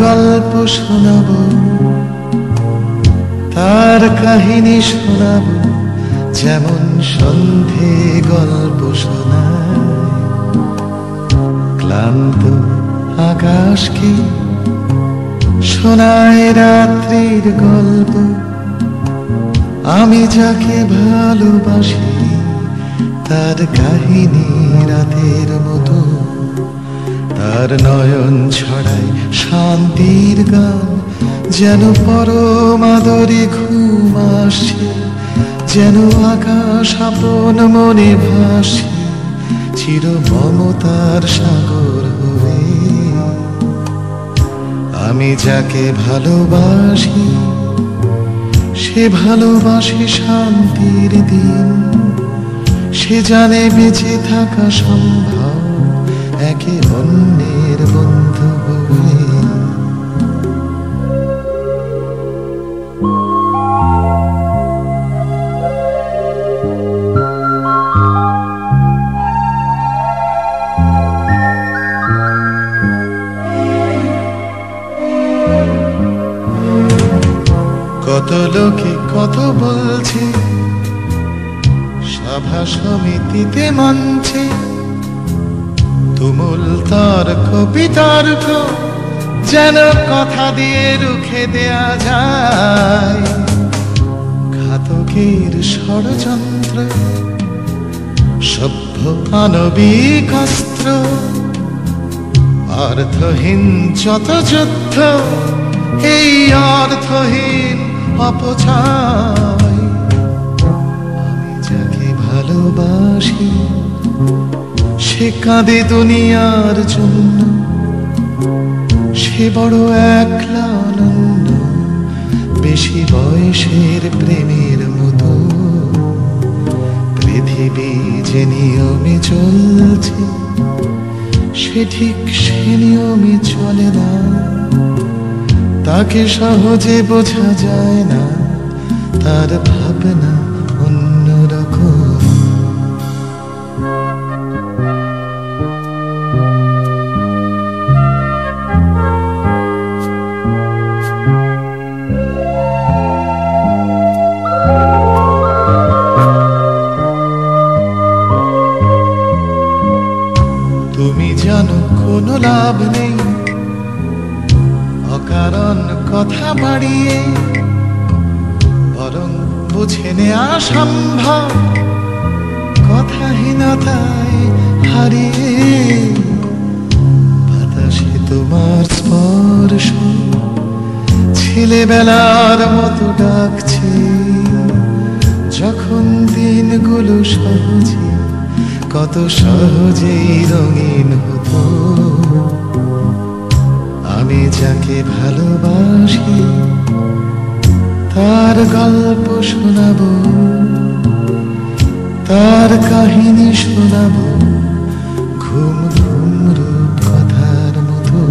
গল্প শোনাবো, তার কাহিনী শোনাবো, যেমন সন্ধে গল্প শোনায়। ক্লান্ত আকাশকে শোনায় রাত্রির গল্প, আমি যাকে ভালোবাসি তার কাহিনী রাতের মতো। তার নয়ন ছড়ায় শান্তির গান, যেন পরম আদরে ঘুম আসে, যেন আকাশ আপন মনে ভাসে, চির মমতার সাগর হয়ে। আমি যাকে ভালোবাসি সে ভালোবাসে শান্তির দিন, সে জানে বেঁচে থাকা সম্ভব একে অন্যের বন্ধু হয়ে। কত লোকে কত বলছে, সভা সমিতিতে মঞ্চে তুমুল তর্ক বিতর্ক, যেন কথা দিয়ে রুখে দেয়া যায়। ঘাতকের ষড়যন্ত্র, সভ্য আণবিক অস্ত্র, অর্থহীন যত যুদ্ধ, এই অর্থহীন অপচয়। আমি যাকে ভালোবাসি সে কাঁদে দুনিয়ার জন্য, সে বড় একলা অনন্য, বেশি বয়সের প্রেমের মতো। পৃথিবী যে নিয়মে চলছে সে ঠিক সে নিয়মে চলে না, তাকে সহজে বোঝা যায় না, তার ভাবনা অন্যরকম। তুমি জানো কোনো লাভ নেই অকারণ কথা বাড়িয়ে, বরং বুঝে নেয়া সম্ভব কথাহীনতায় হারিয়ে। বাতাসে তোমার স্পর্শ ছেলেবেলার মতো ডাকছে, যখন দিনগুলো সহজে কত সহজেই রঙিন হতো। আমি যাকে ভালোবাসি তার গল্প শোনাবো, তার কাহিনী শোনাবো, ঘুম ঘুম রূপ কথার মতো।